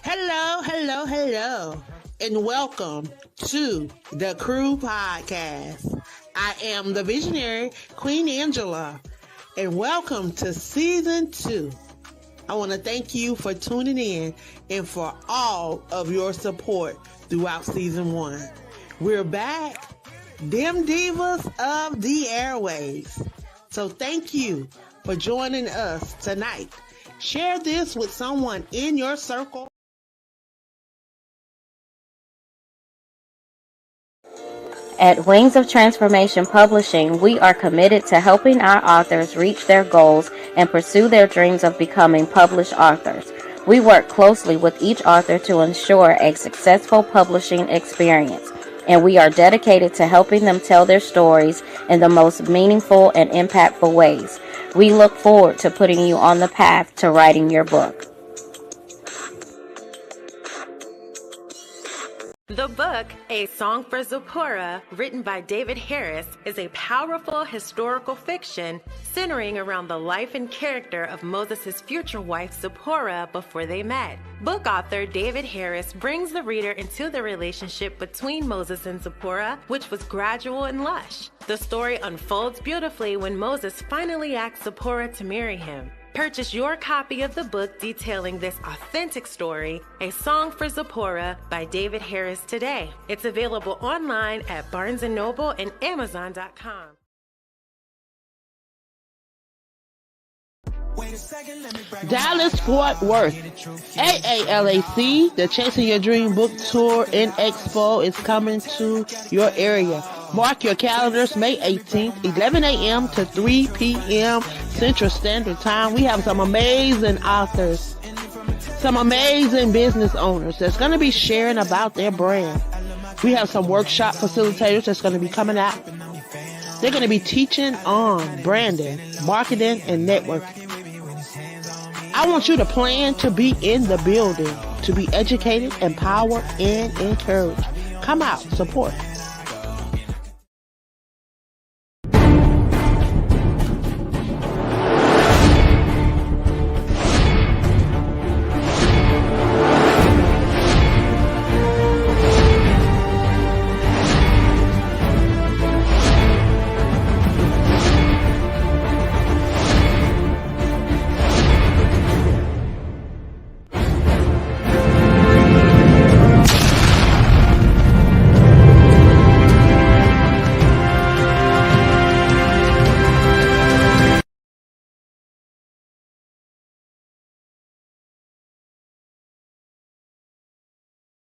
Hello, hello, hello, and welcome to the Crew Podcast. I am the visionary Queen Angela, and welcome to Season 2. I want to thank you for tuning in and for all of your support throughout Season 1. We're back, them Divas of the Airwaves. So thank you for joining us tonight. Share this with someone in your circle. At Wings of Transformation Publishing, we are committed to helping our authors reach their goals and pursue their dreams of becoming published authors. We work closely with each author to ensure a successful publishing experience, and we are dedicated to helping them tell their stories in the most meaningful and impactful ways. We look forward to putting you on the path to writing your book. The book, A Song for Zipporah, written by David Harris, is a powerful historical fiction centering around the life and character of Moses' future wife Zipporah before they met. Book author David Harris brings the reader into the relationship between Moses and Zipporah, which was gradual and lush. The story unfolds beautifully when Moses finally asks Zipporah to marry him. Purchase your copy of the book detailing this authentic story, A Song for Zipporah by David Harris today. It's available online at Barnes & Noble and Amazon.com. Dallas Fort Worth. AALAC, the Chasing Your Dream Book Tour and Expo is coming to your area. Mark your calendars, May 18th, 11 a.m. to 3 p.m. Central Standard Time. We have some amazing authors, some amazing business owners that's going to be sharing about their brand. We have some workshop facilitators that's going to be coming out. They're going to be teaching on branding, marketing, and networking. I want you to plan to be in the building, to be educated, empowered, and encouraged. Come out, support.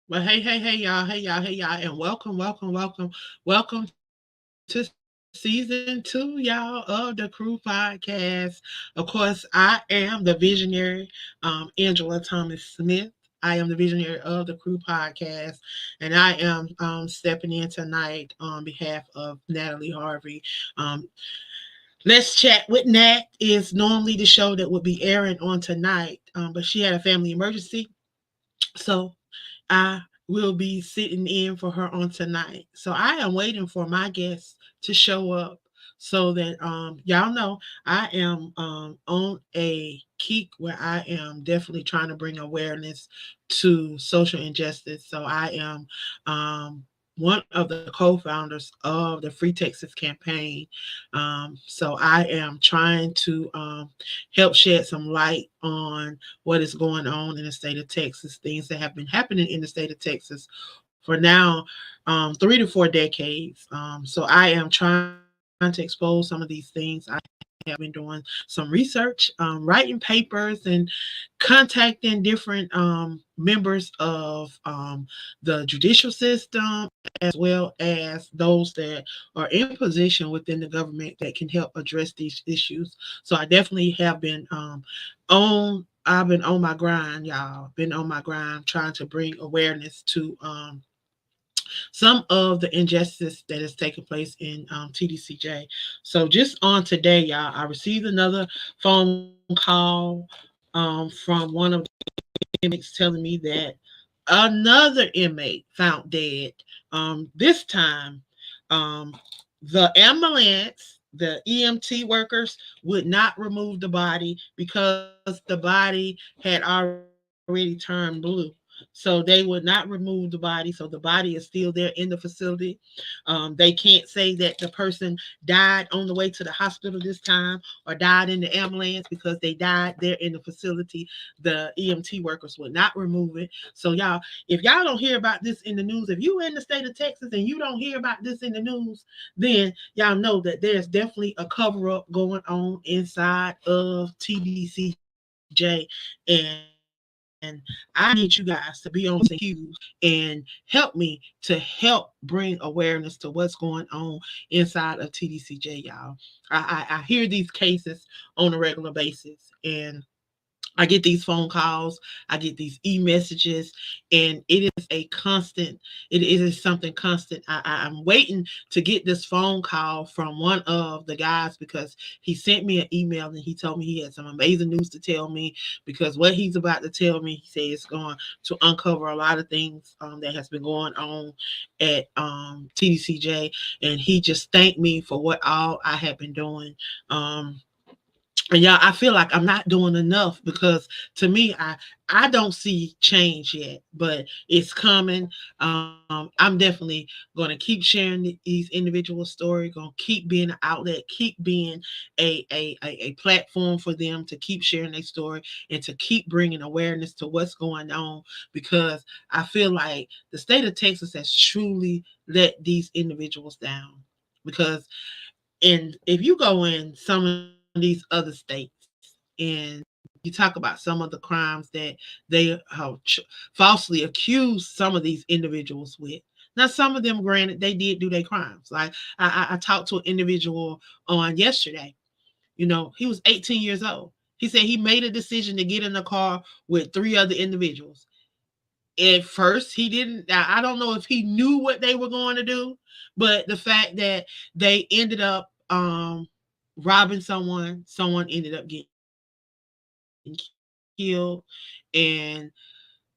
Well, hey, y'all, and welcome to season 2, y'all, of the Crew Podcast. Of course, I am the visionary, Angela Thomas Smith. I am the visionary of the Crew Podcast, and I am stepping in tonight on behalf of Natalie Harvey. Let's Chat with Nat is normally the show that would be airing on tonight, but she had a family emergency, so I will be sitting in for her on tonight. So I am waiting for my guests to show up so that y'all know I am on a kick where I am definitely trying to bring awareness to social injustice. So I am one of the co-founders of the Free Texas campaign. So I am trying to help shed some light on what is going on in the state of Texas, things that have been happening in the state of Texas for now 3 to 4 decades. So I am trying to expose some of these things. I have been doing some research, writing papers, and contacting different members of the judicial system, as well as those that are in position within the government that can help address these issues. So I definitely have been I've been on my grind, y'all. Been on my grind trying to bring awareness to some of the injustice that is taking place in TDCJ. So just on today, y'all, I received another phone call from one of the inmates telling me that another inmate found dead. This time, the ambulance, the EMT workers would not remove the body because the body had already already turned blue. So they would not remove the body. So the body is still there in the facility. They can't say that the person died on the way to the hospital this time or died in the ambulance because they died there in the facility. The EMT workers would not remove it. So y'all, if y'all don't hear about this in the news, if you in the state of Texas and you don't hear about this in the news, then y'all know that there's definitely a cover up going on inside of TDCJ. And I need you guys to be on the cues and help me to help bring awareness to what's going on inside of TDCJ, y'all. I hear these cases on a regular basis, and I get these phone calls, I get these e-messages, and it is a constant. It is something constant. I'm waiting to get this phone call from one of the guys because he sent me an email and he told me he had some amazing news to tell me. Because what he's about to tell me, he said it's going to uncover a lot of things that has been going on at TDCJ, and he just thanked me for what all I have been doing. And y'all, I feel like I'm not doing enough because to me, I don't see change yet, but it's coming. I'm definitely going to keep sharing these individual stories. Going to keep being an outlet, keep being a platform for them to keep sharing their story and to keep bringing awareness to what's going on, because I feel like the state of Texas has truly let these individuals down. Because and if you go in some of these other states and you talk about some of the crimes that they have falsely accused some of these individuals with. Now, some of them, granted, they did do their crimes. Like I talked to an individual on yesterday. You know, he was 18 years old. He said he made a decision to get in a car with three other individuals. At first, he didn't. I don't know if he knew what they were going to do, but the fact that they ended up robbing someone ended up getting killed, and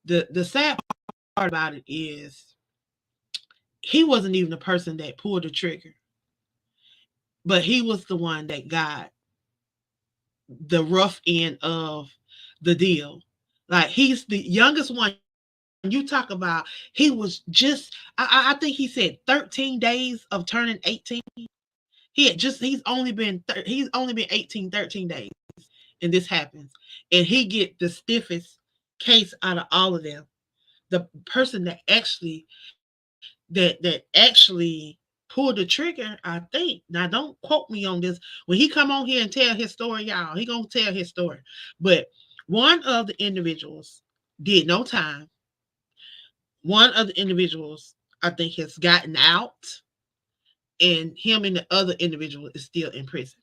the sad part about it is he wasn't even the person that pulled the trigger, but he was the one that got the rough end of the deal. Like he's the youngest one. You talk about he was just I think he said 13 days of turning 18. He's only been 18, 13 days, and this happens, and he get the stiffest case out of all of them. The person that actually pulled the trigger, I think. Now, don't quote me on this. When he come on here and tell his story, y'all, he gonna tell his story. But one of the individuals did no time. One of the individuals, I think, has gotten out, and him and the other individual is still in prison.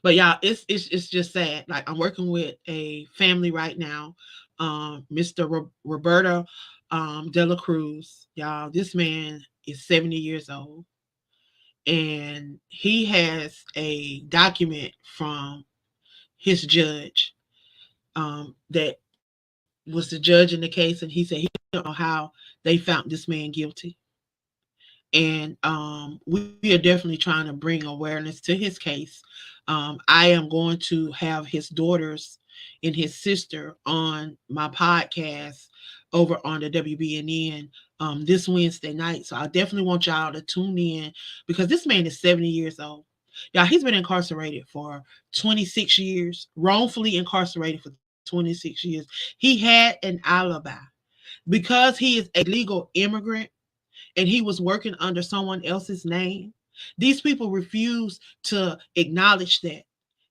But y'all, it's just sad. Like I'm working with a family right now, Mr. Roberto De La Cruz. Y'all, this man is 70 years old, and he has a document from his judge that was the judge in the case, and he said he don't know how they found this man guilty. And we are definitely trying to bring awareness to his case. I am going to have his daughters and his sister on my podcast over on the WBNN this Wednesday night. So I definitely want y'all to tune in because this man is 70 years old. Y'all, he's been incarcerated for 26 years, wrongfully incarcerated for 26 years. He had an alibi because he is a legal immigrant and he was working under someone else's name. These people refuse to acknowledge that,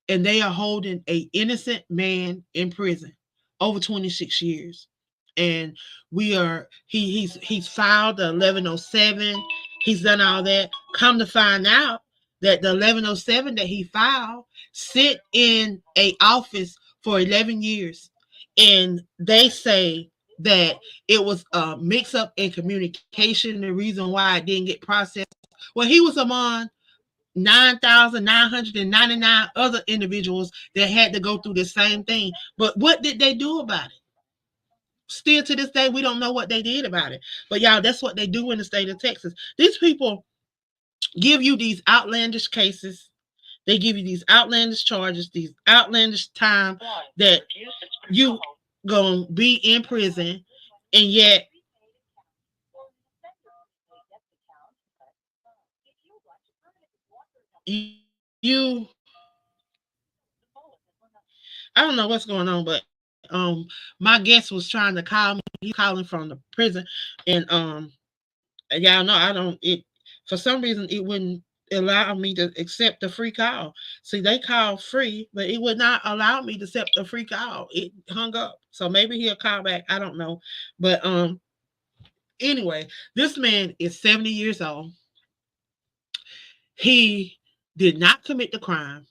and they are holding a innocent man in prison over 26 years. And we are he's filed the 1107. He's done all that. Come to find out that the 1107 that he filed sit in a office for 11 years, and they say that it was a mix up in communication, the reason why it didn't get processed. Well, he was among 9,999 other individuals that had to go through the same thing. But what did they do about it? Still to this day, we don't know what they did about it. But y'all, that's what they do in the state of Texas. These people give you these outlandish cases. They give you these outlandish charges, these outlandish time that you gonna be in prison, and yet you, I don't know what's going on, but my guest was trying to call me. He's calling from the prison, and y'all know I don't. It for some reason it wouldn't allow me to accept the free call. See, they call free, but it would not allow me to accept a free call. It hung up. So maybe he'll call back. I don't know, but anyway, this man is 70 years old. He did not commit the crime.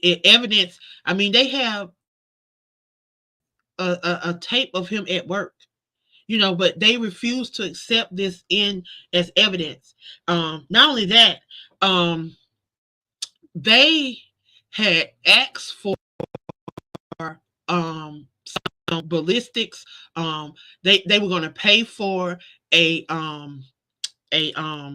Evidence. I mean, they have a tape of him at work, but they refuse to accept this in as evidence. Not only that, um, they had asked for ballistics. They were going to pay for a a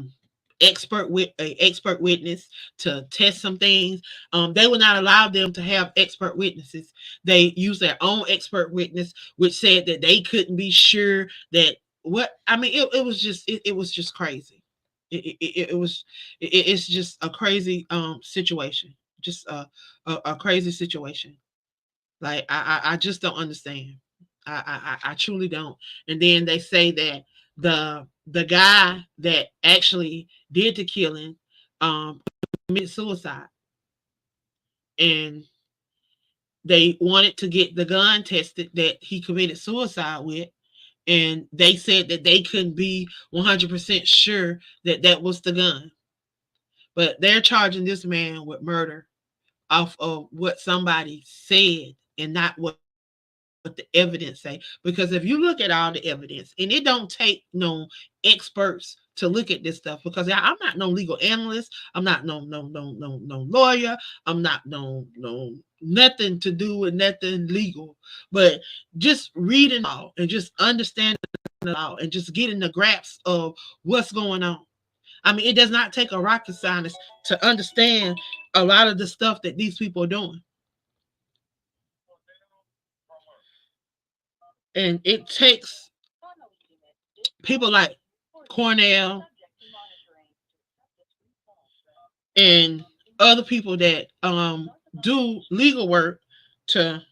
expert witness to test some things. They will not allow them to have expert witnesses. They use their own expert witness, which said that they couldn't be sure that what I mean. It was just it was just crazy. It was it's just a crazy situation. Just a crazy situation. Like I just don't understand. I truly don't. And then they say that the guy that actually did the killing committed suicide, and they wanted to get the gun tested that he committed suicide with, and they said that they couldn't be 100% sure that that was the gun. But they're charging this man with murder off of what somebody said and not what the evidence say. Because if you look at all the evidence, and it don't take no experts to look at this stuff, because I'm not no legal analyst, I'm not no lawyer, I'm not no nothing to do with nothing legal, but just reading all and just understanding the law and just getting the grasp of what's going on. I mean, it does not take a rocket scientist to understand a lot of the stuff that these people are doing. And it takes people like Cornell and other people that do legal work to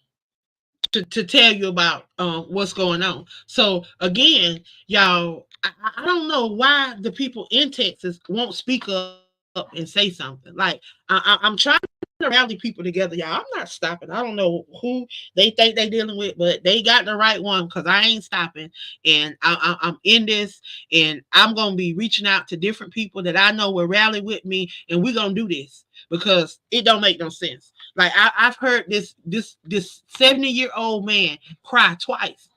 to tell you about what's going on. So again, y'all, I don't know why the people in Texas won't speak up and say something. Like I'm trying to rally people together, y'all. I'm not stopping. I don't know who they think they dealing with, but they got the right one because I ain't stopping. And I'm in this, and I'm gonna be reaching out to different people that I know will rally with me, and we're gonna do this because it don't make no sense. Like I've heard this 70-year-old man cry twice.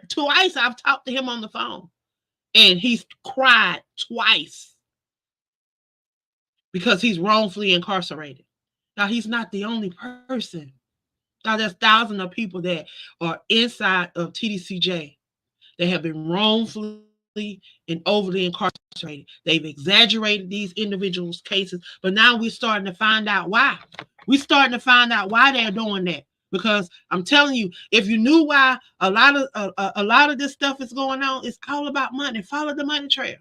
Twice I've talked to him on the phone, and he's cried twice because he's wrongfully incarcerated. Now he's not the only person. Now there's thousands of people that are inside of TDCJ. They have been wrongfully and overly incarcerated. They've exaggerated these individuals' cases, but now we're starting to find out why. We're starting to find out why they're doing that. Because I'm telling you, if you knew why a lot of this stuff is going on, it's all about money. Follow the money trail.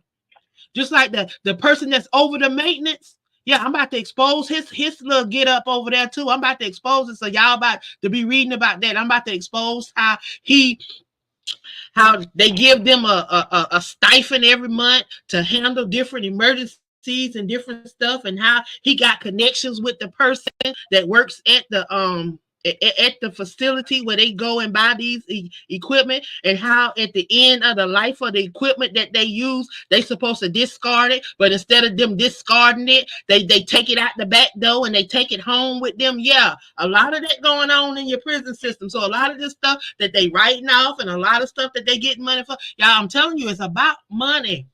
Just like the person that's over the maintenance. Yeah, I'm about to expose his little get up over there too. I'm about to expose it. So y'all about to be reading about that. I'm about to expose how they give them a stipend every month to handle different emergencies and different stuff, and how he got connections with the person that works at the facility where they go and buy these equipment, and how at the end of the life of the equipment that they use, they supposed to discard it, but instead of them discarding it, they take it out the back door and they take it home with them. Yeah, a lot of that going on in your prison system. So a lot of this stuff that they writing off and a lot of stuff that they getting money for, y'all, I'm telling you, it's about money.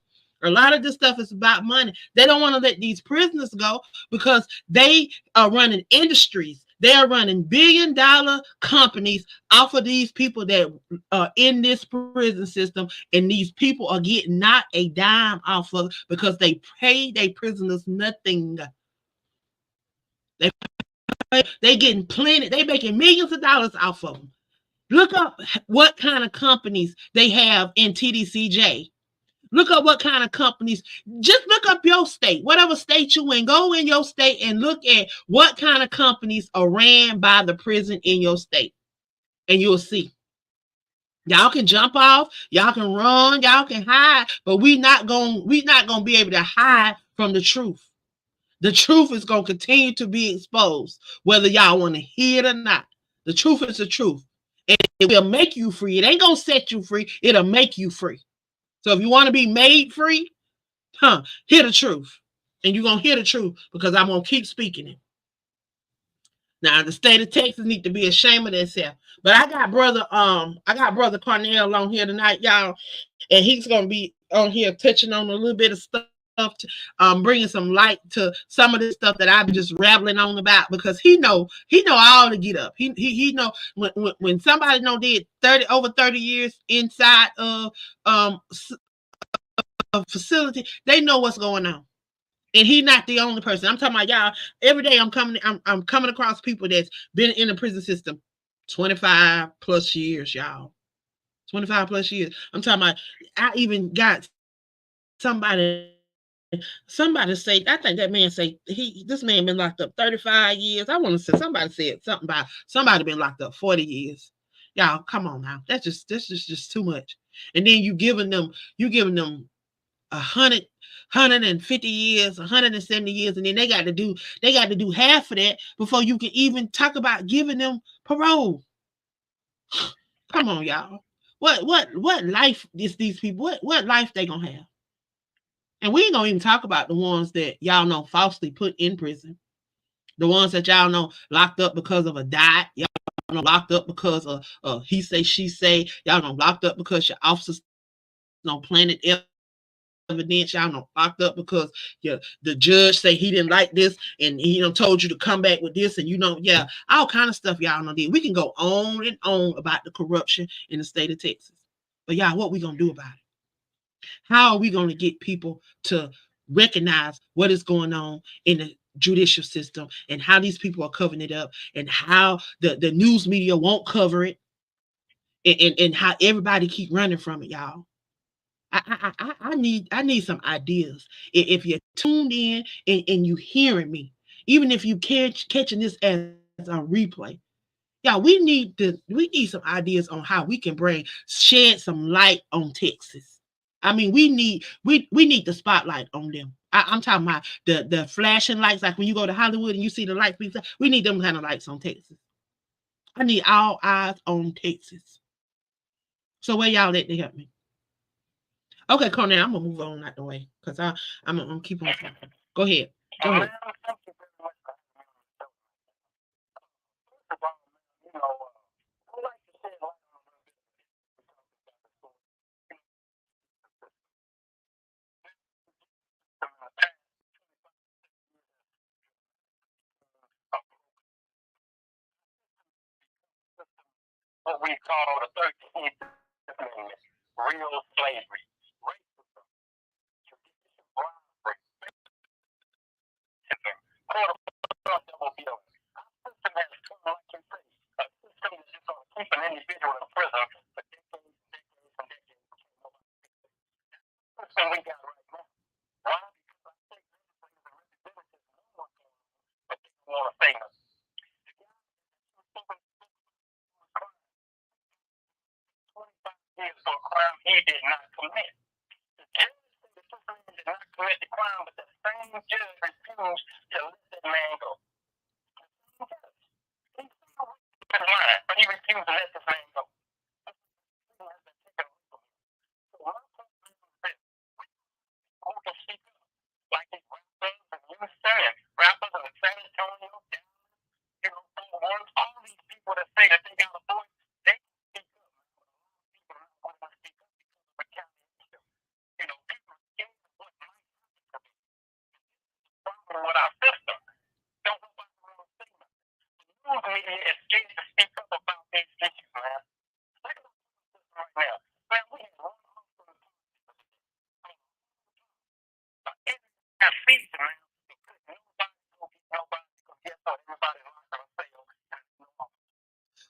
A lot of this stuff is about money. They don't want to let these prisoners go because they are running industries. They are running $billion companies off of these people that are in this prison system, and these people are getting not a dime off of it because they pay their prisoners nothing. They getting plenty. They making millions of dollars off of them. Look up what kind of companies they have in TDCJ. Look up what kind of companies. Just look up your state, whatever state you in. Go in your state and look at what kind of companies are ran by the prison in your state, and you'll see. Y'all can jump off, y'all can run, y'all can hide, but we not gonna be able to hide from the truth. The truth is gonna continue to be exposed, whether y'all want to hear it or not. The truth is the truth. And it will make you free. It ain't gonna set you free, it'll make you free. So if you want to be made free, hear the truth. And you're gonna hear the truth because I'm gonna keep speaking it. Now the state of Texas need to be ashamed of themselves. But I got brother Cornell on here tonight, y'all, and he's gonna be on here touching on a little bit of stuff, bringing some light to some of this stuff that I've been just rambling on about because he know all to get up. He know when somebody know did 30 over 30 years inside of a facility, they know what's going on. And he's not the only person. I'm talking about y'all. Every day I'm coming across people that's been in the prison system 25 plus years, y'all. 25 plus years. I'm talking about I even got somebody say, I think that man say this man been locked up 35 years. I want to say somebody said something about somebody been locked up 40 years. Y'all, come on now. That's just too much. And then you giving them 150 years, 170 years, and then they got to do half of that before you can even talk about giving them parole. Come on, y'all. What life is these people? What life they gonna have? And we ain't gonna even talk about the ones that y'all know falsely put in prison. The ones that y'all know locked up because of a diet. Y'all know locked up because of he say she say. Y'all know locked up because your officers no planted evidence. Y'all know locked up because the judge say he didn't like this and he told you to come back with this and yeah, all kind of stuff y'all know did. We can go on and on about the corruption in the state of Texas. But y'all, what we gonna do about it? How are we gonna get people to recognize what is going on in the judicial system and how these people are covering it up and how the news media won't cover it and how everybody keep running from it, y'all. I need some ideas. If you're tuned in and you hearing me, even if you catching this as a replay, yeah, we need some ideas on how we can shed some light on Texas. I mean, we need the spotlight on them. I'm talking about the flashing lights, like when you go to Hollywood and you see the lights. We need them kind of lights on Texas. I need all eyes on Texas. So where y'all at to help me? Okay, Cornell, I'm gonna move on out the way because I'm gonna keep on talking. Go ahead. Go ahead.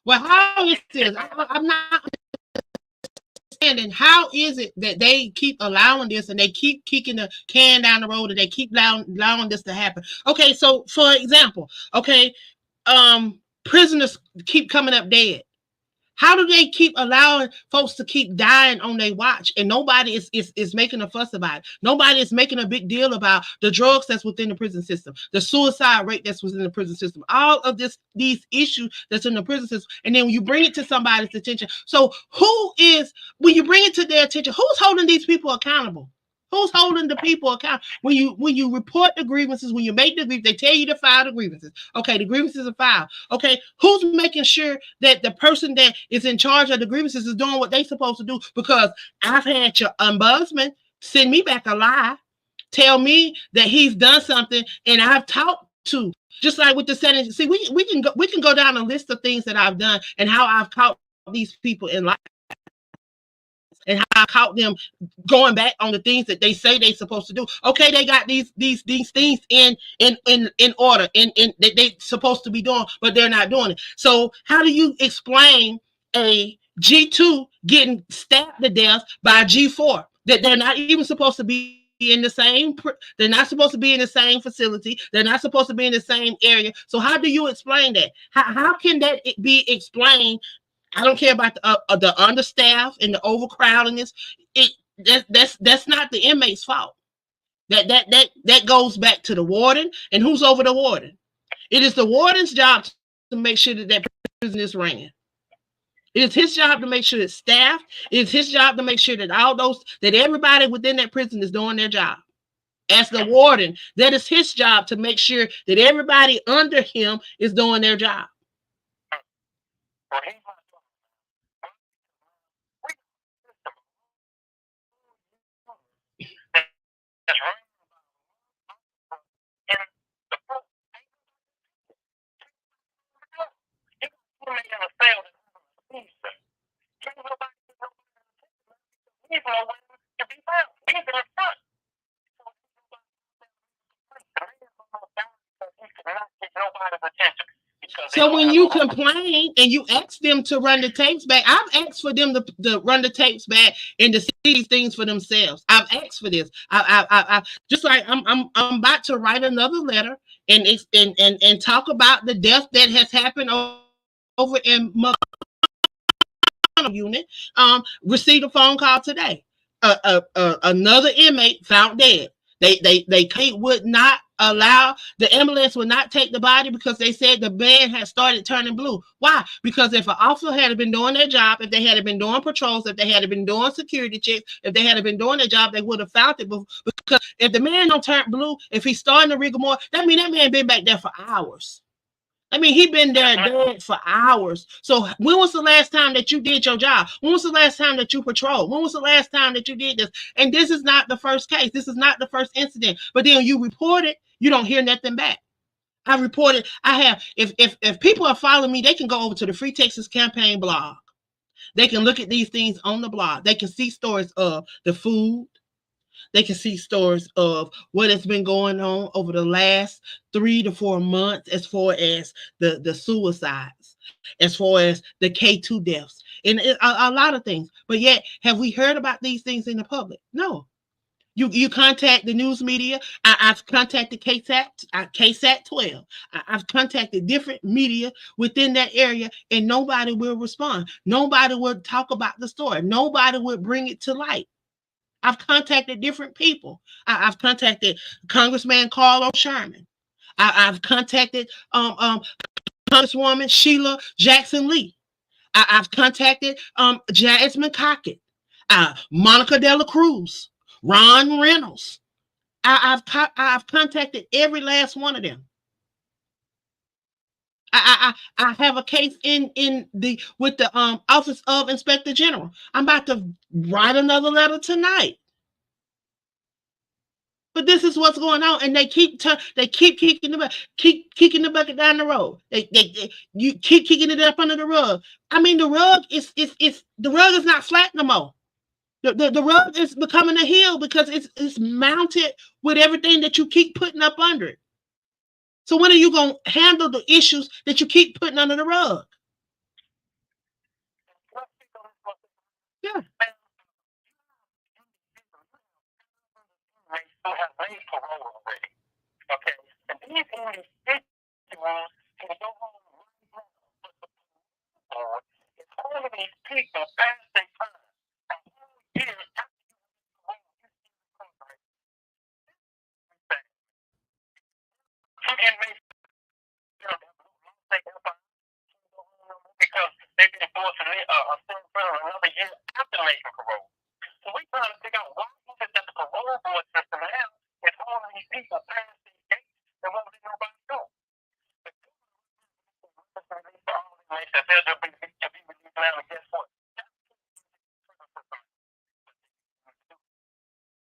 Well, how is this? I'm not understanding. How is it that they keep allowing this and they keep kicking the can down the road and they keep allowing this to happen? Okay, so for example, okay, prisoners keep coming up dead. How do they keep allowing folks to keep dying on their watch and nobody is making a fuss about it? Nobody is making a big deal about the drugs that's within the prison system, the suicide rate that's within the prison system, all of these issues that's in the prison system. And then when you bring it to somebody's attention, so when you bring it to their attention, who's holding these people accountable? Who's holding the people accountable? When you report the grievances, when you make the grievances, they tell you to file the grievances. Okay, the grievances are filed. Okay, who's making sure that the person that is in charge of the grievances is doing what they're supposed to do? Because I've had your ombudsman send me back a lie, tell me that he's done something, and I've talked to. Just like with the Senate, see, we can go down a list of things that I've done and how I've caught these people in life and how I caught them going back on the things that they say they're supposed to do. Okay, they got these things in order in that they supposed to be doing, but they're not doing it. So how do you explain a G2 getting stabbed to death by G4? That they're not even supposed to be in the same. They're not supposed to be in the same facility. They're not supposed to be in the same area. So how do you explain that? How can that be explained? I don't care about the understaff and the overcrowdedness. It that's not the inmate's fault. That goes back to the warden, and who's over the warden? It is the warden's job to make sure that prison is ran. It is his job to make sure it's staffed. It is his job to make sure that everybody within that prison is doing their job. As the warden, that is his job to make sure that everybody under him is doing their job. So when you complain and you ask them to run the tapes back, I've asked for them to run the tapes back and to see these things for themselves. I've asked for this. I just like I'm about to write another letter and talk about the death that has happened over in unit. Received a phone call today. Another inmate found dead. They would not allow the ambulance would not take the body because they said the man had started turning blue. Why? Because if an officer had been doing their job, if they had been doing patrols, if they had been doing security checks, if they had been doing their job, they would have found it. Because if the man don't turn blue, if he's starting to rigor more, that means that man been back there for hours. I mean, he been there dead for hours. So when was the last time that you did your job? When was the last time that you patrolled? When was the last time that you did this? And this is not the first case. This is not the first incident. But then you report it, you don't hear nothing back. I reported. I have. If people are following me, they can go over to the Free Texas Campaign blog. They can look at these things on the blog. They can see stories of the food. They can see stories of what has been going on over the last 3 to 4 months as far as the suicides, as far as the K2 deaths, and a lot of things. But yet, have we heard about these things in the public? No. You contact the news media. I've contacted KSAT 12. I've contacted different media within that area, and nobody will respond. Nobody will talk about the story. Nobody will bring it to light. I've contacted different people. I've contacted Congressman Carl Sherman. I've contacted Congresswoman Sheila Jackson Lee. I've contacted Jasmine Cockett, Monica De La Cruz, Ron Reynolds. I've contacted every last one of them. I have a case in the with the Office of Inspector General. I'm about to write another letter tonight. But this is what's going on, and they keep kicking the bucket down the road. You keep kicking it up under the rug. I mean, the rug is the rug is not flat no more. The rug is becoming a hill because it's mounted with everything that you keep putting up under it. So when are you gonna handle the issues that you keep putting under the rug? who have made parole already. Okay? And these individuals can go home right now. But the board is holding these people past their time. A whole year after some inmates because they've been forced to serve for another year after making parole. So we're trying to figure out why is it that the parole board system now is holding these people past these gates and won't let nobody go.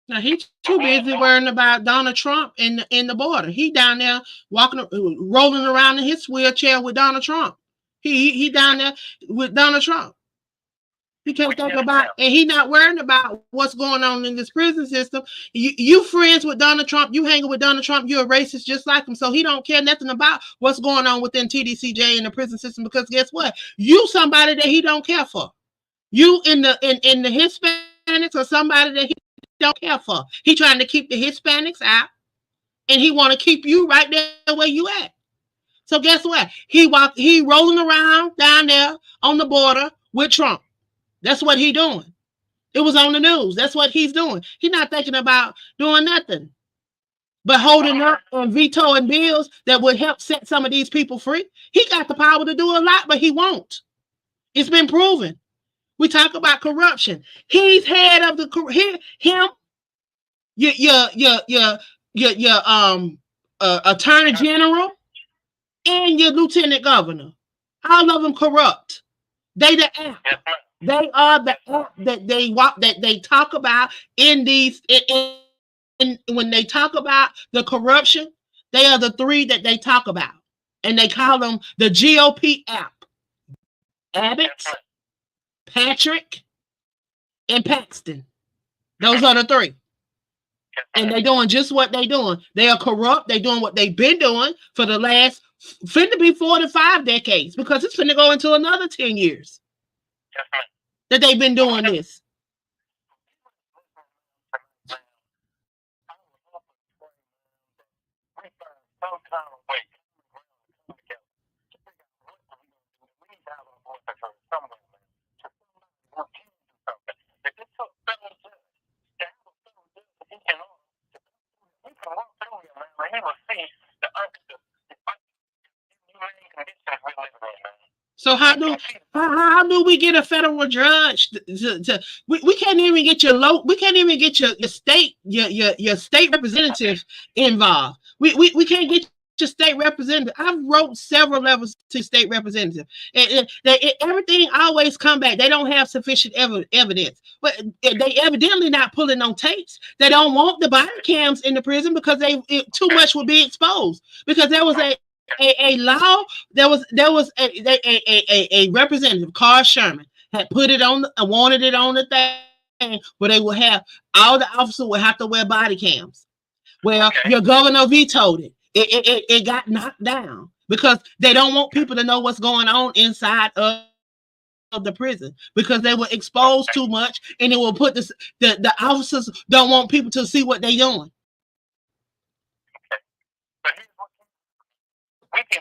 Now he's too busy worrying about Donald Trump in the border. He down there walking, rolling around in his wheelchair with Donald Trump. He down there with Donald Trump. He can't think about, and he not worrying about what's going on in this prison system. You friends with Donald Trump, you hanging with Donald Trump, you're a racist just like him. So he don't care nothing about what's going on within TDCJ in the prison system, because guess what? You somebody that he don't care for. You in the Hispanics or somebody that he don't care for. He trying to keep the Hispanics out, and he want to keep you right there where you at. So guess what? He rolling around down there on the border with Trump. That's what he doing. It was on the news. That's what he's doing. He's not thinking about doing nothing but holding up and vetoing bills that would help set some of these people free. He got the power to do a lot, but he won't. It's been proven. We talk about corruption. He's head of the him. Your attorney general and your lieutenant governor. All of them corrupt. They the app. They are the app that they talk about in these when they talk about the corruption. They are the three that they talk about, and they call them the GOP app. Abbott, Patrick, and Paxton. Those are the three. And they doing just what they doing. They are corrupt. They doing what they've been doing for the last finna be 4 to 5 decades, because it's finna go into another 10 years that they've been doing this. So how do we get a federal judge we can't even get we can't even get your state representative involved. We can't get your state representative. I've wrote several levels to state representative, and everything always come back. They don't have sufficient evidence, but they evidently not pulling on tapes. They don't want the body cams in the prison because too much would be exposed, because there was a law. There was a representative, Carl Sherman, had put it on, wanted it on the thing where they would have all the officers would have to wear body cams. Well, your governor vetoed it. It got knocked down because they don't want people to know what's going on inside of the prison, because they were exposed too much, and it will put the officers don't want people to see what they're doing. We can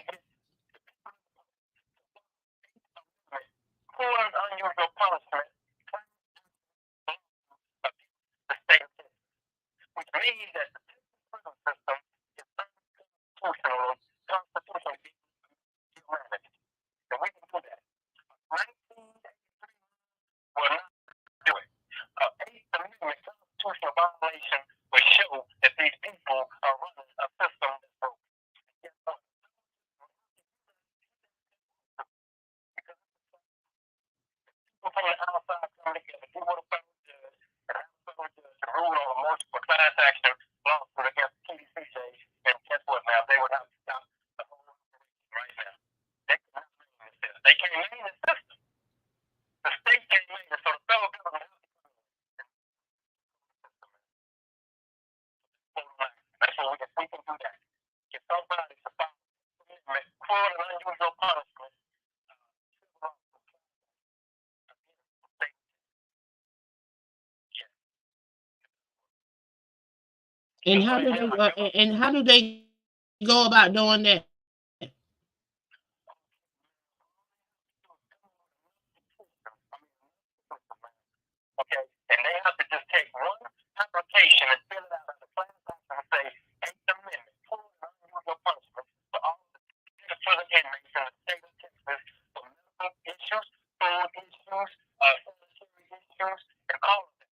unusual punishment, the state, which means that the prison system is constitutionally humanity. And we can do that. 1983 will not do it. Eighth Amendment constitutional violation will show that these people are running a system that's broken. From the outside coming together, do what a federal judge, and have a federal judge to rule on a multiple class action law And how do they go about doing that? Okay, and they have to just take one application and fill it out as a class action and say Eighth Amendment, full and unusual punishment for all the prison inmates in the state of Texas for medical issues, food issues, sanitary issues, and all of that.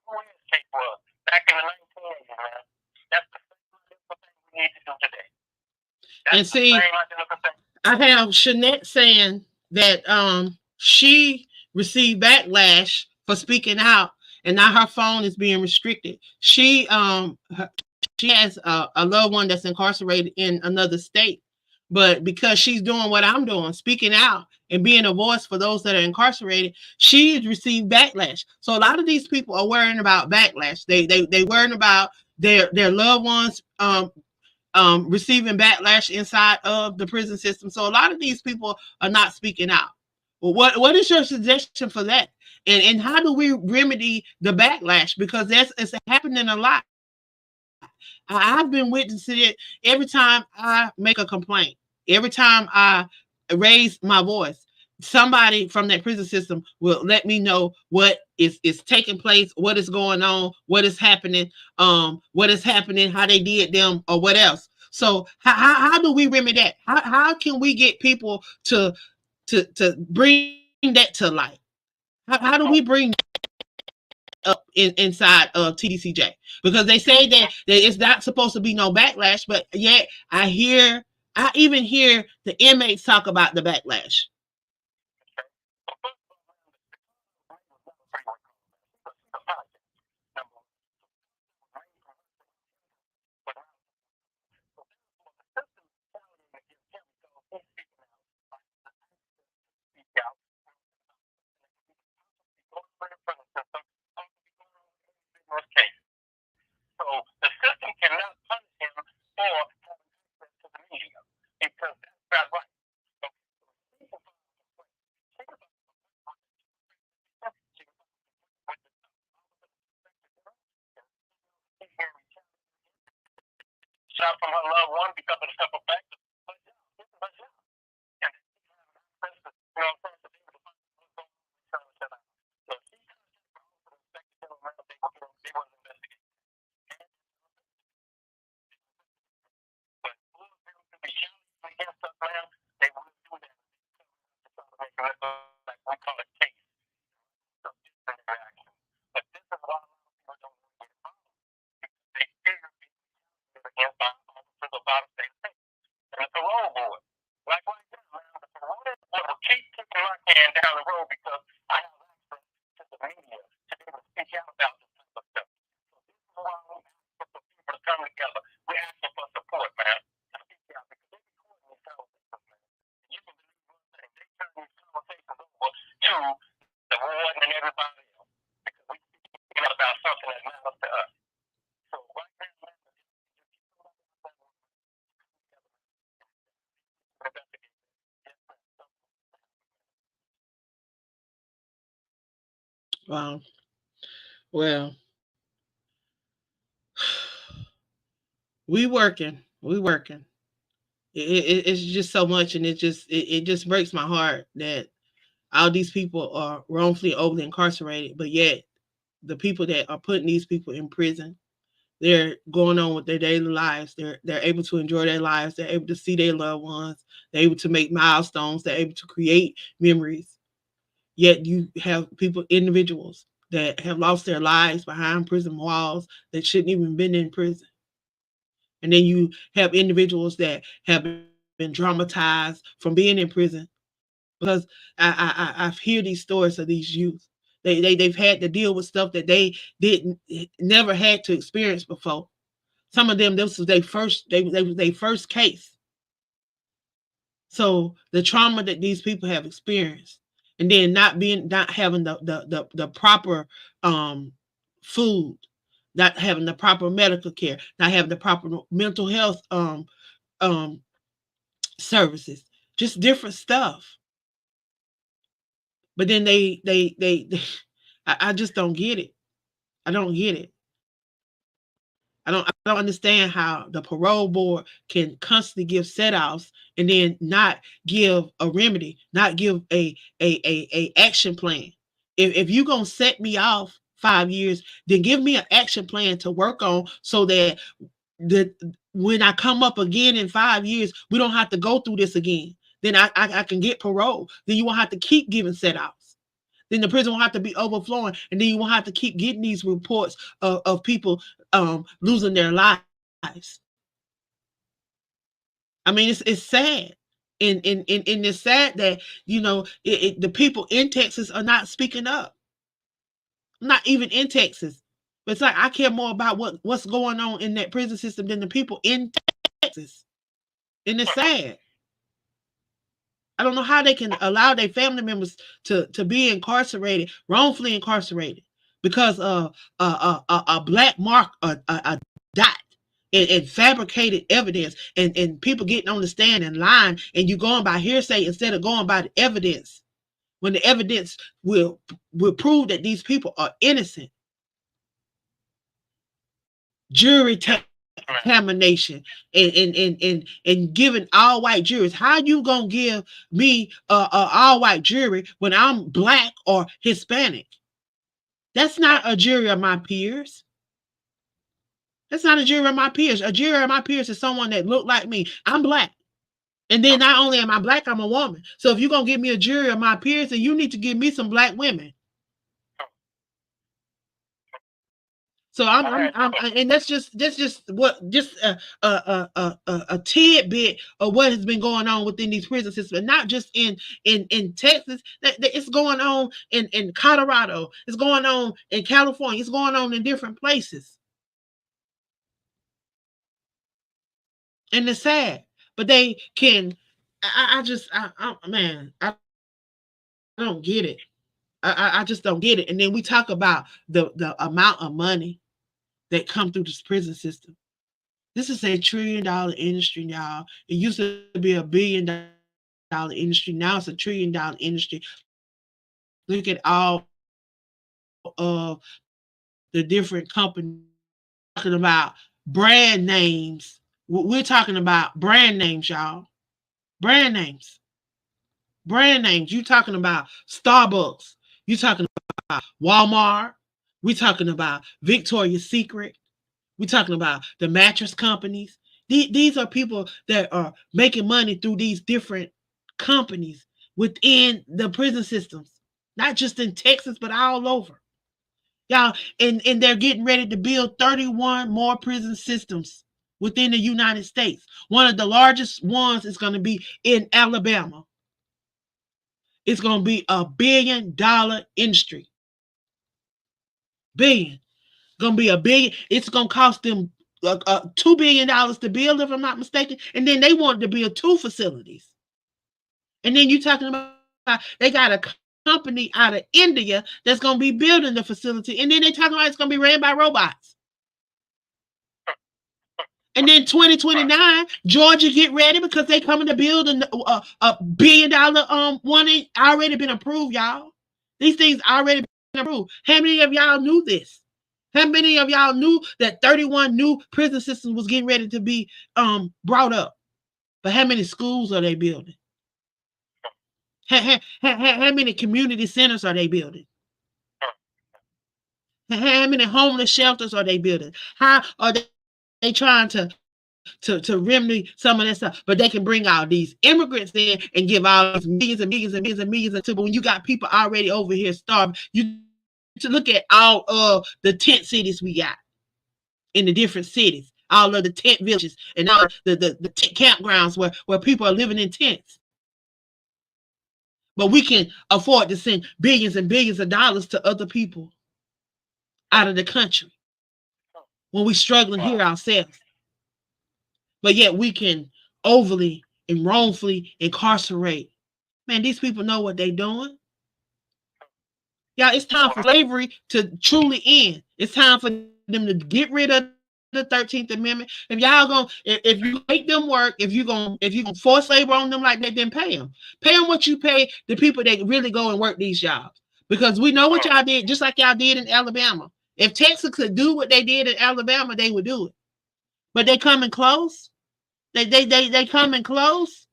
Who is case was back in the 1980s, man. That's the same identical thing we need to do today. That's And the see, same identical thing. I have Shanette saying that she received backlash for speaking out, and now her phone is being restricted. She has a loved one that's incarcerated in another state, but because she's doing what I'm doing, speaking out and being a voice for those that are incarcerated, she's received backlash. So a lot of these people are worrying about backlash. They worrying about their loved ones receiving backlash inside of the prison system. So a lot of these people are not speaking out. Well, what is your suggestion for that? And how do we remedy the backlash? Because it's happening a lot. I've been witnessing it every time I make a complaint. Every time I raise my voice, somebody from that prison system will let me know what is taking place, what is going on, what is happening, how they did them, or what else. So how do we remedy that? How can we get people to bring that to light? How do we bring up inside of TDCJ? Because they say that it's not supposed to be no backlash, but yet I even hear the inmates talk about the backlash. So the system cannot punish him for having access to the media because that's not right. So shot from her loved one because of the simple fact that this is her job. And you know, so she they was investigating. But who was them to be shouting against us, man? They wouldn't do that. Like we call it case. So different reaction. But this is why a lot of people don't want to get involved. They fear being against our officers about a state thing. And the parole board. Like right now, man, the parole board will keep kicking my can down the road because I have access to the media to be able to speak out about this type of stuff. So this is why we ask for people to come together. We ask for support, man, to speak out because they recording these conversations, man. And you can believe one thing, they turn these conversations over to the warden and everybody else because we speaking out about something that matters to us. So right now, man, Wow. Well, we working. It's just so much, and it just breaks my heart that all these people are wrongfully overly incarcerated, but yet the people that are putting these people in prison, they're going on with their daily lives. They're able to enjoy their lives. They're able to see their loved ones. They're able to make milestones. They're able to create memories. Yet you have people, individuals that have lost their lives behind prison walls that shouldn't even been in prison. And then you have individuals that have been traumatized from being in prison because I hear these stories of these youth. They've had to deal with stuff that they didn't never had to experience before. Some of them, this was their first case. So the trauma that these people have experienced, and then not having the proper food, not having the proper medical care, not having the proper mental health um services, just different stuff. But then they I just don't get it. I don't get it. I don't understand how the parole board can constantly give set offs and then not give a remedy, not give a action plan. If you're gonna set me off 5 years, then give me an action plan to work on so that the when I come up again in 5 years, we don't have to go through this again. Then I can get parole. Then you won't have to keep giving set offs. Then the prison will have to be overflowing, and then you won't have to keep getting these reports of people losing their lives. I mean, it's sad, and it's sad that the people in Texas are not speaking up. Not even in Texas, but it's like I care more about what's going on in that prison system than the people in Texas, and it's sad. I don't know how they can allow their family members to be incarcerated, wrongfully incarcerated, because of a black mark, a dot, and fabricated evidence, and people getting on the stand and lying, and you going by hearsay instead of going by the evidence, when the evidence will prove that these people are innocent. Jury examination and giving all white juries. How you gonna give me a all white jury when I'm black or Hispanic? That's not a jury of my peers. That's not a jury of my peers. A jury of my peers is someone that look like me. I'm black. And then not only am I black, I'm a woman. So if you're gonna give me a jury of my peers, then you need to give me some black women. So and that's just what just a tidbit of what has been going on within these prison systems, and not just in Texas. It's going on in Colorado. It's going on in California. It's going on in different places, and it's sad. But they can. Man, I don't get it. I just don't get it. And then we talk about the amount of money that come through this prison system. This is $1 trillion industry, y'all. It used to be $1 billion industry. Now it's $1 trillion industry. Look at all of the different companies talking about brand names. We're talking about brand names, y'all. Brand names. Brand names. You talking about Starbucks. You talking about Walmart. We're talking about Victoria's Secret. We're talking about the mattress companies. These are people that are making money through these different companies within the prison systems, not just in Texas, but all over. Y'all, and they're getting ready to build 31 more prison systems within the United States. One of the largest ones is going to be in Alabama. It's going to be $1 billion industry. Billion. Going to be a billion. It's going to cost them $2 billion to build, if I'm not mistaken. And then they want to build 2 facilities. And then you're talking about they got a company out of India that's going to be building the facility. And then they're talking about it's going to be ran by robots. And then 2029, Georgia get ready because they coming to build a $1 billion one already been approved, y'all. These things already been approved. How many of y'all knew this? How many of y'all knew that 31 new prison systems was getting ready to be brought up? But how many schools are they building? How many community centers are they building? How many homeless shelters are they building? How are they trying to remedy some of that stuff? But they can bring all these immigrants in and give all these millions and millions and millions and millions until, but when you got people already over here starving, you to look at all of the tent cities we got in the different cities, all of the tent villages and all the campgrounds where people are living in tents. But we can afford to send billions and billions of dollars to other people out of the country when we're struggling here ourselves. But yet we can overly and wrongfully incarcerate. Man, these people know what they're doing. Y'all, it's time for slavery to truly end. It's time for them to get rid of the 13th Amendment. If y'all gonna, if you make them work, if you gonna force labor on them like that, then pay them. Pay them what you pay the people that really go and work these jobs. Because we know what y'all did, just like y'all did in Alabama. If Texas could do what they did in Alabama, they would do it. but they coming close. They coming close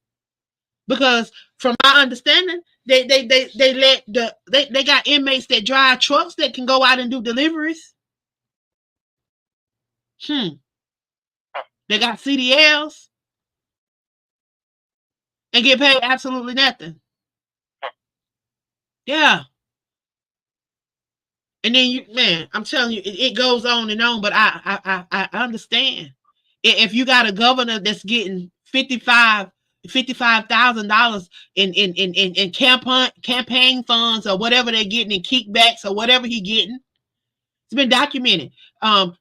because from my understanding, they let they got inmates that drive trucks that can go out and do deliveries. Hmm. They got CDLs and get paid absolutely nothing. Yeah. And then you, man, I'm telling you, it goes on and on. But I understand. If you got a governor that's getting 55,000 dollars in campaign funds or whatever they're getting in kickbacks or whatever he getting, it's been documented.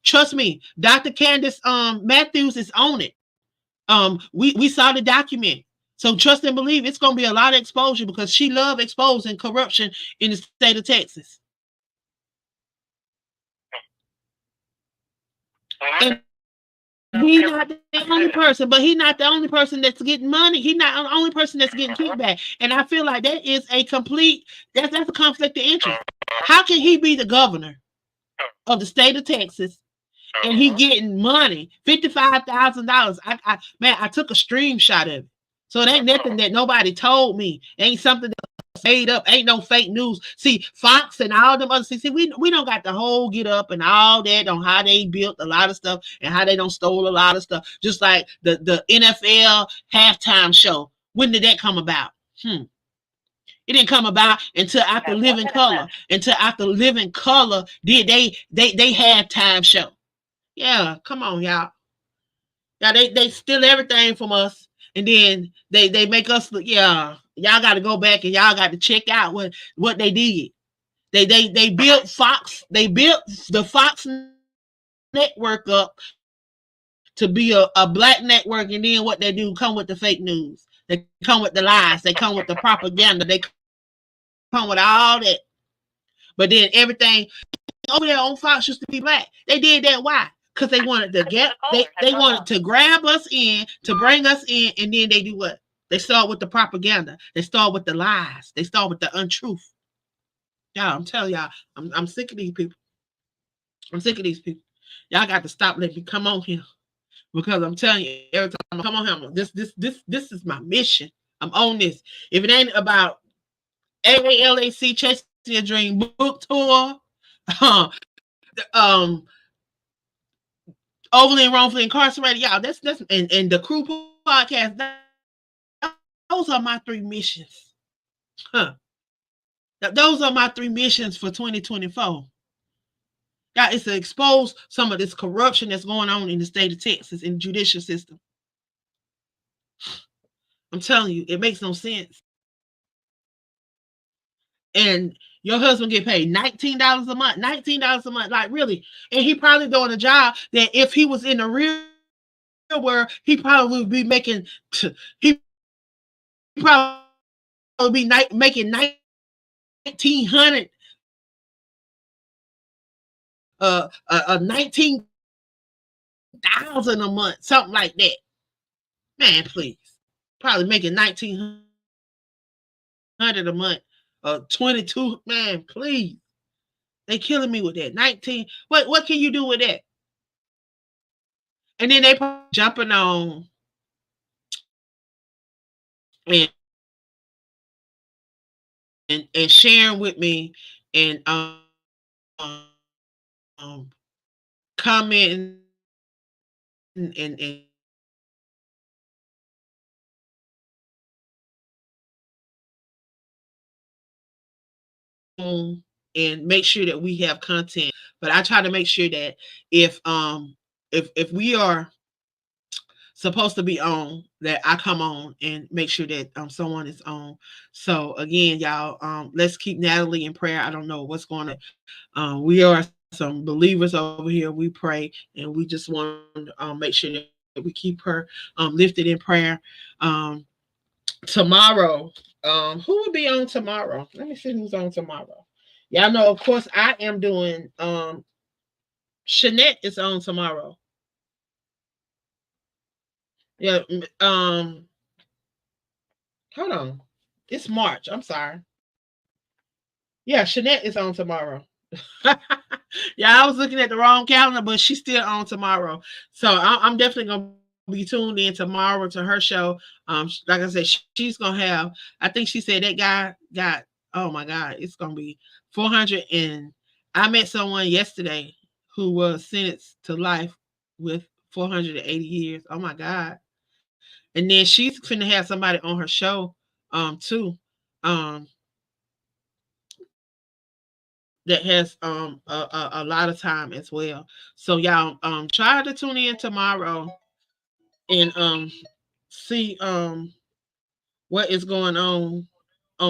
Trust me, Dr. Candace Matthews is on it. We saw the document. So trust and believe it's gonna be a lot of exposure because she loved exposing corruption in the state of Texas. And he's not the only person, but he's not the only person that's getting money. He's not the only person that's getting kickback. And I feel like that is a complete that's a conflict of interest. How can he be the governor of the state of Texas and he getting money, $55,000? I took a screenshot of it. So it ain't nothing that nobody told me. It ain't something that's made up. Ain't no fake news. See, Fox and all them other see, we don't got the whole get up and all that on how they built a lot of stuff and how they don't stole a lot of stuff. Just like the NFL halftime show. When did that come about? It didn't come about until after Living Color. Until after Living Color did they halftime show. Yeah, come on, y'all. Yeah, they steal everything from us, and then they make us look. Yeah, y'all got to go back and y'all got to check out what they did. They built Fox. They built the Fox network up to be a black network, and then what they do come with the fake news. They come with the lies. They come with the propaganda. They come with all that. But then everything over there on Fox used to be black. They did that. Why? Because they wanted to get they wanted to grab us in, to bring us in, and then they do what? They start with the propaganda. They start with the lies. They start with the untruth. Y'all, I'm telling y'all, I'm sick of these people. I'm sick of these people. Y'all got to stop letting me come on here. Because I'm telling you, every time I come on here, this is my mission. I'm on this. If it ain't about AALAC Chasing Your Dream book tour, um, overly and wrongfully incarcerated, y'all. That's and the crew podcast. Those are my three missions. Huh. Those are my three missions for 2024. Y'all, it's to expose some of this corruption that's going on in the state of Texas in the judicial system. I'm telling you, it makes no sense. And your husband get paid $19 a month, $19 a month, like really. And he probably doing a job that if he was in the real world, he probably would be making. He probably be making 1,900, 19,000 a month, something like that. Man, please, probably making 1,900 a month, 22. Man, please, they killing me with that 19. What can you do with that? And then they jumping on and and sharing with me and um commenting and and make sure that we have content. But I try to make sure that if if we are supposed to be on, that I come on and make sure that someone is on. So again, y'all, let's keep Natalie in prayer. I don't know what's going to. We are some believers over here. We pray and we just want to make sure that we keep her lifted in prayer. Um, Tomorrow, who will be on tomorrow? Let me see who's on tomorrow. Y'all know, of course, I am doing. Shanette is on tomorrow. Yeah. Hold on. It's March. I'm sorry. Yeah, Shanette is on tomorrow. Yeah, I was looking at the wrong calendar, but she's still on tomorrow. So I'm definitely gonna be tuned in tomorrow to her show. Like I said, she's gonna have. I think she said that guy got. Oh my God, it's gonna be 400 and. I met someone yesterday who was sentenced to life with 480 years. Oh my God! And then she's finna have somebody on her show, too, um, that has a lot of time as well. So y'all try to tune in tomorrow and see what is going on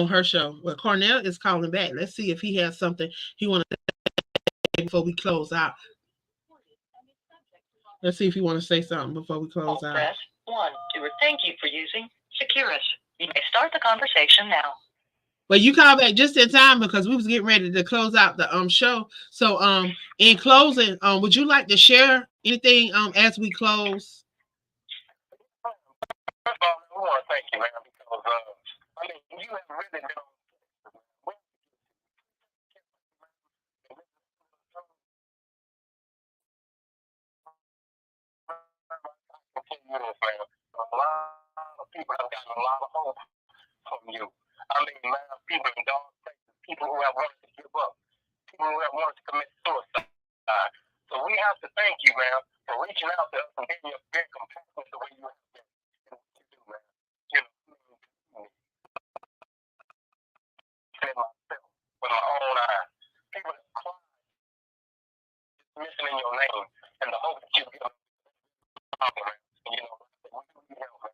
her show. Well, Cornell is calling back. Let's see if he has something he want to say before we close out. Let's see if you want to say something before we close out. Press 1 to thank you for using Securus. You may start the conversation now. But you called back just in time because we was getting ready to close out the show. So in closing, would you like to share anything as we close? First of all, we want to thank you, man, because I mean, you have really been on. Continue this, man. A lot of people have gotten a lot of hope from you. I mean, man, people in dark places, people who have wanted to give up, people who have wanted to commit suicide. So we have to thank you, man, for reaching out to us and being very compassionate the way you have been and what you do, man. You know, in myself, with my own eyes. People that cry, mentioning your name and the hope that you give them. Man. And, you know, we need help, man.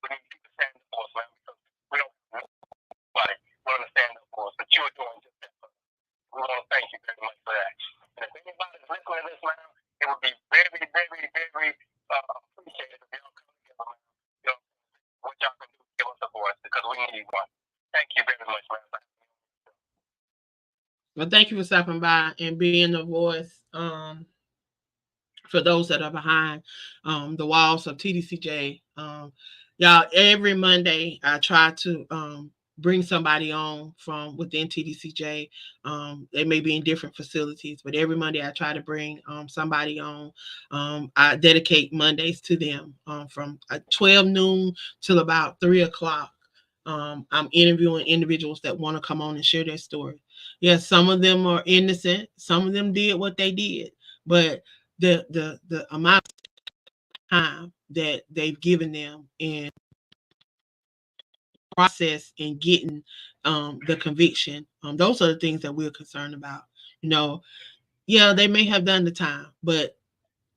We need people to stand up for us, man, because we don't have nobody willing to stand up for us, but you're doing just that. We want to thank you very much for that. And if anybody's listening to this, man, it would be very, very, very appreciated if y'all come together, man. You know, what y'all can do to give us a voice, because we need one. Thank you very much, man. Well, thank you for stopping by and being the voice for those that are behind the walls of TDCJ. Y'all, every Monday I try to bring somebody on from within TDCJ. They may be in different facilities, but every Monday I try to bring somebody on. I dedicate Mondays to them from 12 noon till about 3 o'clock. I'm interviewing individuals that want to come on and share their story. Yes, some of them are innocent. Some of them did what they did, but the amount of time that they've given them in process and getting the conviction, those are the things that we're concerned about. You know, yeah, they may have done the time, but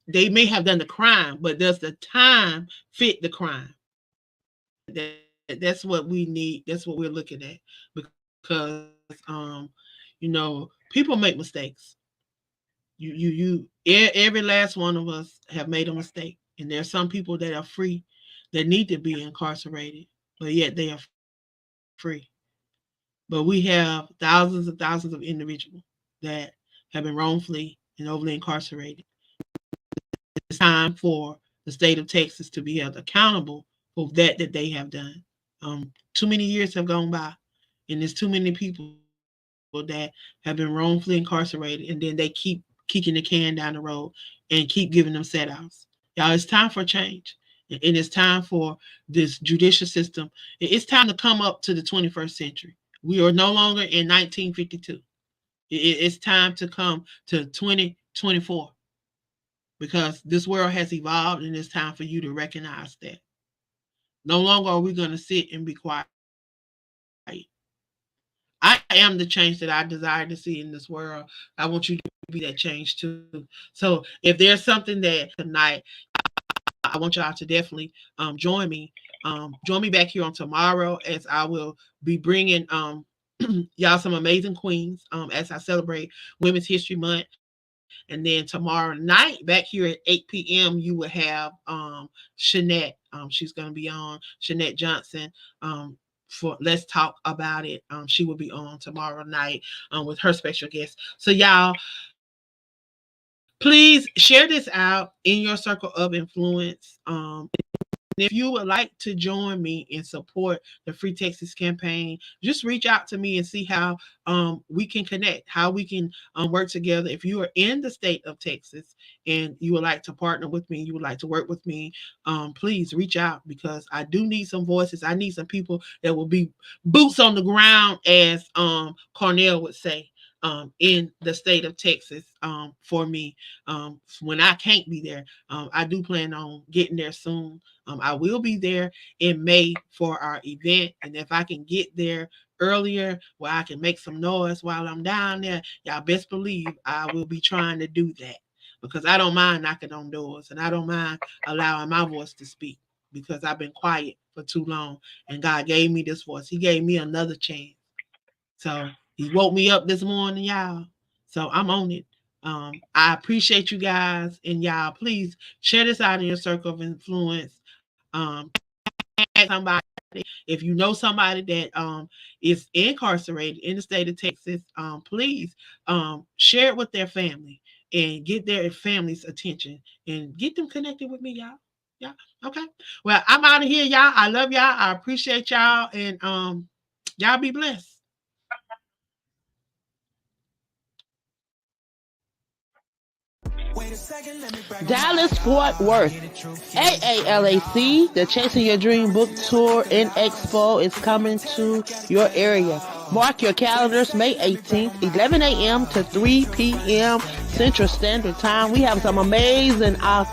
they may have done the crime, but does the time fit the crime? That's what we need. That's what we're looking at because people make mistakes. Every last one of us have made a mistake, and there's some people that are free that need to be incarcerated, but yet they are free. But we have thousands and thousands of individuals that have been wrongfully and overly incarcerated. It's time for the state of Texas to be held accountable for that they have done. Too many years have gone by, and there's too many people that have been wrongfully incarcerated, and then they keep kicking the can down the road and keep giving them set outs. Y'all, it's time for change, and it's time for this judicial system. It's time to come up to the 21st century. We are no longer in 1952. It's time to come to 2024 because this world has evolved, and it's time for you to recognize that. No longer are we going to sit and be quiet. I am the change that I desire to see in this world. I want you to be that change too. So if there's something that tonight, I want y'all to definitely join me back here on tomorrow as I will be bringing y'all some amazing queens as I celebrate Women's History Month. And then tomorrow night, back here at 8 p.m., you will have Shanette. She's going to be on, Shanette Johnson. For Let's Talk About It. She will be on tomorrow night with her special guest. So y'all, please share this out in your circle of influence. if you would like to join me and support the Free Texas campaign, just reach out to me and see how we can connect, how we can work together. If you are in the state of Texas and you would like to partner with me, you would like to work with me, please reach out because I do need some voices. I need some people that will be boots on the ground, as Cornell would say. In the state of Texas, for me, when I can't be there, I do plan on getting there soon. I will be there in May for our event, and if I can get there earlier where I can make some noise while I'm down there, y'all best believe I will be trying to do that because I don't mind knocking on doors and I don't mind allowing my voice to speak because I've been quiet for too long and God gave me this voice. He gave me another chance. So he woke me up this morning, y'all. So I'm on it. I appreciate you guys, and y'all, please share this out in your circle of influence. Tag somebody if you know somebody that is incarcerated in the state of Texas. Please share it with their family and get their family's attention and get them connected with me, y'all. Yeah. Okay. Well, I'm out of here, y'all. I love y'all. I appreciate y'all, and y'all be blessed. Dallas Fort Worth. AALAC, the Chasing Your Dream Book Tour and Expo is coming to your area. Mark your calendars, May 18th, 11 a.m. to 3 p.m. Central Standard Time. We have some amazing authors